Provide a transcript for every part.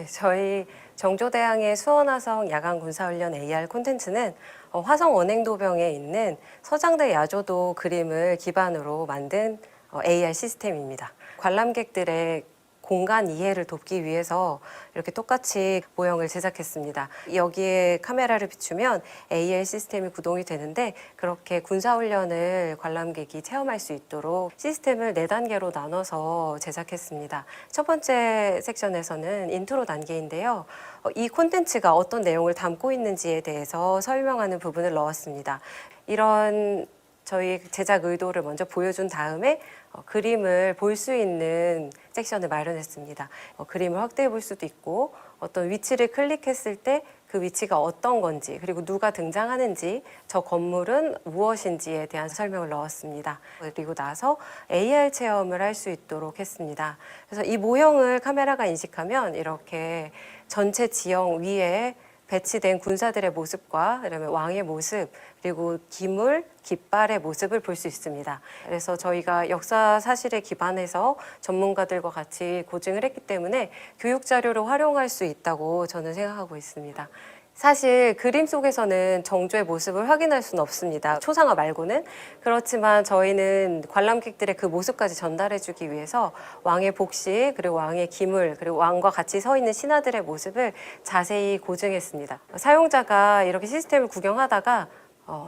저희 정조대왕의 수원화성 야간군사훈련 AR 콘텐츠는 화성 원행도병에 있는 서장대 야조도 그림을 기반으로 만든 AR 시스템입니다. 관람객들의 공간 이해를 돕기 위해서 이렇게 똑같이 모형을 제작했습니다. 여기에 카메라를 비추면 AR 시스템이 구동이 되는데 그렇게 군사훈련을 관람객이 체험할 수 있도록 시스템을 4단계로 나눠서 제작했습니다. 첫 번째 섹션에서는 인트로 단계인데요. 이 콘텐츠가 어떤 내용을 담고 있는지에 대해서 설명하는 부분을 넣었습니다. 이런 저희 제작 의도를 먼저 보여준 다음에 그림을 볼 수 있는 섹션을 마련했습니다. 그림을 확대해 볼 수도 있고 어떤 위치를 클릭했을 때 그 위치가 어떤 건지 그리고 누가 등장하는지 저 건물은 무엇인지에 대한 설명을 넣었습니다. 그리고 나서 AR 체험을 할 수 있도록 했습니다. 그래서 이 모형을 카메라가 인식하면 이렇게 전체 지형 위에 배치된 군사들의 모습과 그다음에 왕의 모습 그리고 기물, 깃발의 모습을 볼 수 있습니다. 그래서 저희가 역사 사실에 기반해서 전문가들과 같이 고증을 했기 때문에 교육 자료로 활용할 수 있다고 저는 생각하고 있습니다. 사실 그림 속에서는 정조의 모습을 확인할 수는 없습니다. 초상화 말고는. 그렇지만 저희는 관람객들의 그 모습까지 전달해주기 위해서 왕의 복식, 그리고 왕의 기물, 그리고 왕과 같이 서 있는 신하들의 모습을 자세히 고증했습니다. 사용자가 이렇게 시스템을 구경하다가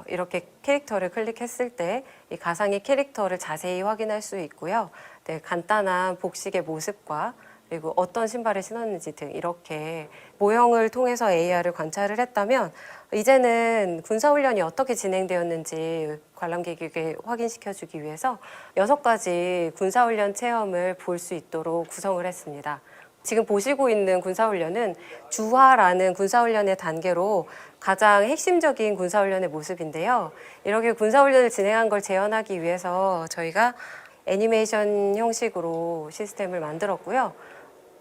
이렇게 캐릭터를 클릭했을 때 이 가상의 캐릭터를 자세히 확인할 수 있고요. 네, 간단한 복식의 모습과 그리고 어떤 신발을 신었는지 등 이렇게 모형을 통해서 AR을 관찰을 했다면 이제는 군사훈련이 어떻게 진행되었는지 관람객에게 확인시켜주기 위해서 6가지 군사훈련 체험을 볼 수 있도록 구성을 했습니다. 지금 보시고 있는 군사훈련은 주화라는 군사훈련의 단계로 가장 핵심적인 군사훈련의 모습인데요. 이렇게 군사훈련을 진행한 걸 재현하기 위해서 저희가 애니메이션 형식으로 시스템을 만들었고요.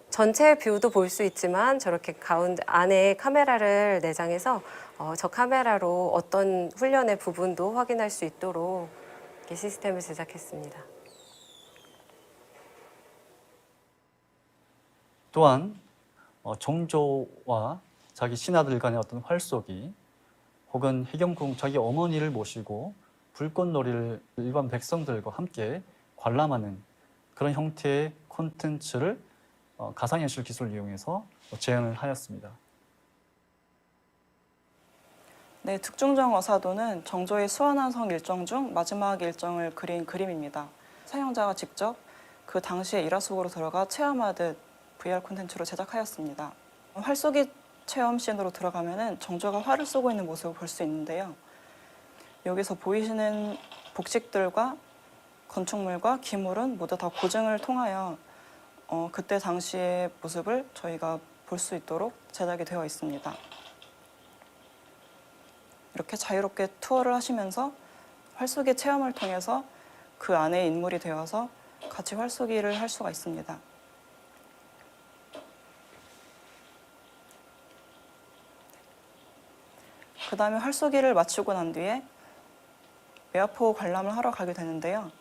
전체 뷰도 볼 수 있지만 저렇게 가운데 안에 카메라를 내장해서 저 카메라로 어떤 훈련의 부분도 확인할 수 있도록 이렇게 시스템을 제작했습니다. 또한 정조와 자기 신하들 간의 어떤 활쏘기 혹은 해경궁 자기 어머니를 모시고 불꽃놀이를 일반 백성들과 함께 관람하는 그런 형태의 콘텐츠를 가상현실 기술을 이용해서 재현을 하였습니다. 네, 득중정 어사도는 정조의 수원화성 일정 중 마지막 일정을 그린 그림입니다. 사용자가 직접 그 당시의 일화 속으로 들어가 체험하듯 VR 콘텐츠로 제작하였습니다. 활쏘기 체험 씬으로 들어가면 정조가 활을 쏘고 있는 모습을 볼 수 있는데요. 여기서 보이시는 복식들과 건축물과 기물은 모두 다 고증을 통하여 그때 당시의 모습을 저희가 볼 수 있도록 제작이 되어 있습니다. 이렇게 자유롭게 투어를 하시면서 활쏘기 체험을 통해서 그 안에 인물이 되어서 같이 활쏘기를 할 수가 있습니다. 그 다음에 활쏘기를 마치고 난 뒤에 외화포 관람을 하러 가게 되는데요.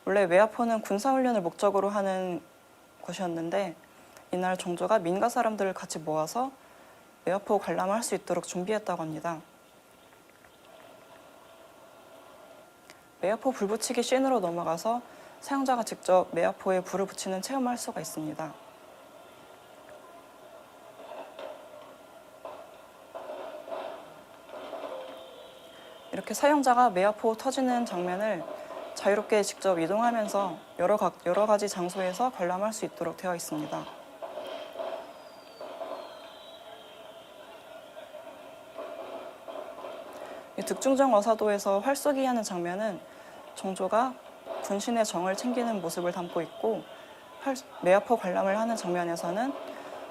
원래 외화포는 군사훈련을 목적으로 하는 곳이었는데 이날 정조가 민가 사람들을 같이 모아서 외화포 관람을 할 수 있도록 준비했다고 합니다. 외화포 불붙이기 씬으로 넘어가서 사용자가 직접 외화포에 불을 붙이는 체험을 할 수가 있습니다. 이렇게 사용자가 외화포 터지는 장면을 자유롭게 직접 이동하면서 여러 가지 장소에서 관람할 수 있도록 되어 있습니다. 이 득중정 어사도에서 활쏘기 하는 장면은 정조가 군신의 정을 챙기는 모습을 담고 있고 외화포 관람을 하는 장면에서는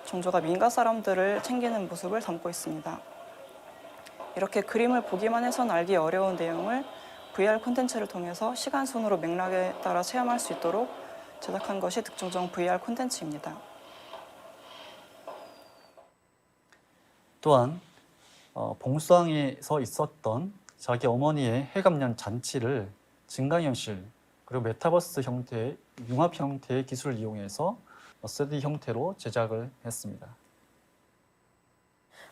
정조가 민가 사람들을 챙기는 모습을 담고 있습니다. 이렇게 그림을 보기만 해서는 알기 어려운 내용을 VR 콘텐츠를 통해서 시간순으로 맥락에 따라 체험할 수 있도록 제작한 것이 득중정 VR 콘텐츠입니다. 또한 봉수항에서 있었던 자기 어머니의 해감년 잔치를 증강현실 그리고 메타버스 형태의 융합 형태의 기술을 이용해서 3D 형태로 제작을 했습니다.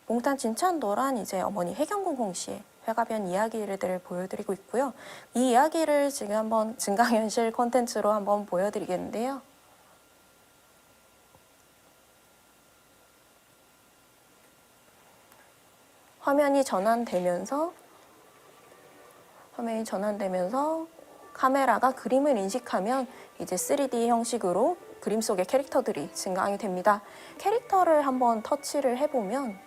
몽탄 진찬도란 이제 어머니 해경궁 홍씨의 회가변 이야기들을 보여드리고 있고요. 이 이야기를 지금 한번 증강현실 콘텐츠로 한번 보여드리겠는데요. 화면이 전환되면서 카메라가 그림을 인식하면 이제 3D 형식으로 그림 속의 캐릭터들이 증강이 됩니다. 캐릭터를 한번 터치를 해보면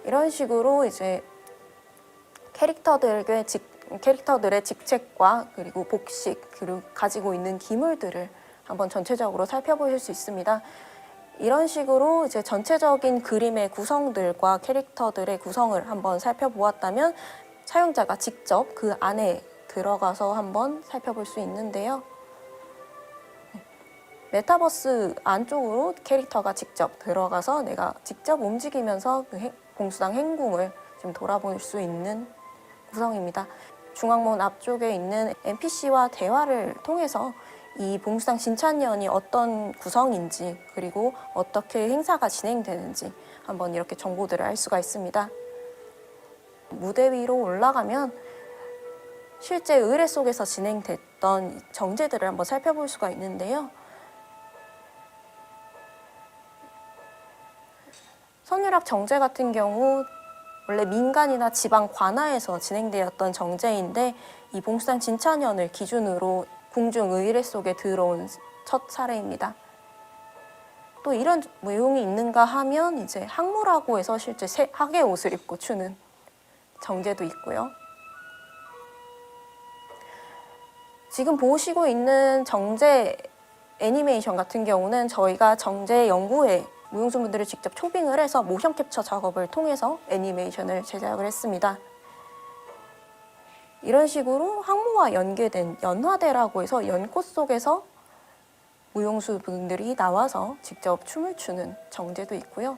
이런 식으로 이제 캐릭터들의 직책과 그리고 복식, 그리고 가지고 있는 기물들을 한번 전체적으로 살펴보실 수 있습니다. 이런 식으로 이제 전체적인 그림의 구성들과 캐릭터들의 구성을 한번 살펴보았다면 사용자가 직접 그 안에 들어가서 한번 살펴볼 수 있는데요. 메타버스 안쪽으로 캐릭터가 직접 들어가서 내가 직접 움직이면서 그 봉수당 행궁을 좀 돌아볼 수 있는 구성입니다. 중앙문 앞쪽에 있는 NPC와 대화를 통해서 이 봉수당 진찬년이 어떤 구성인지 그리고 어떻게 행사가 진행되는지 한번 이렇게 정보들을 알 수가 있습니다. 무대 위로 올라가면 실제 의례 속에서 진행됐던 정제들을 한번 살펴볼 수가 있는데요. 선유락 정제 같은 경우 원래 민간이나 지방 관아에서 진행되었던 정제인데 이 봉수당 진찬년을 기준으로 궁중 의례 속에 들어온 첫 사례입니다. 또 이런 내용이 있는가 하면 이제 항무라고 해서 실제 학의 옷을 입고 추는 정제도 있고요. 지금 보시고 있는 정제 애니메이션 같은 경우는 저희가 정제 연구회 무용수분들을 직접 초빙을 해서 모션 캡처 작업을 통해서 애니메이션을 제작을 했습니다. 이런 식으로 항모와 연계된 연화대라고 해서 연꽃 속에서 무용수분들이 나와서 직접 춤을 추는 정제도 있고요.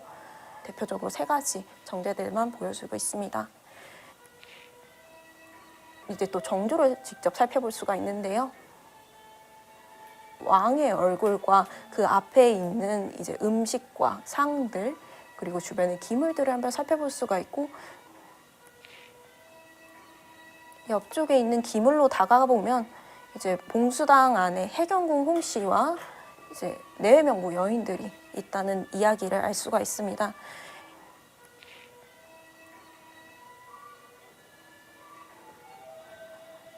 대표적으로 3가지 정제들만 보여주고 있습니다. 이제 또 정조를 직접 살펴볼 수가 있는데요. 왕의 얼굴과 그 앞에 있는 이제 음식과 상들 그리고 주변의 기물들을 한번 살펴볼 수가 있고 옆쪽에 있는 기물로 다가가 보면 이제 봉수당 안에 해경궁 홍씨와 이제 내외명부 여인들이 있다는 이야기를 알 수가 있습니다.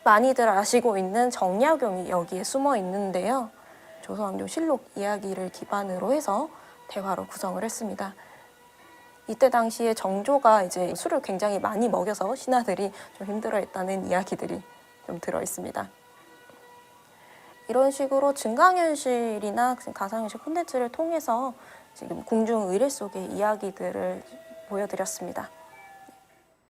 많이들 아시고 있는 정약용이 여기에 숨어 있는데요. 조선왕조 이야기를 기반으로 해서 대화로 구성을 했습니다. 이때 당시에 정조가 이제 술을 굉장히 많이 먹여서 신하들이 좀 힘들어했다는 이야기들이 좀 들어 있습니다. 이런 식으로 증강현실이나 가상현실 콘텐츠를 통해서 지금 궁중 의례 속의 이야기들을 보여드렸습니다.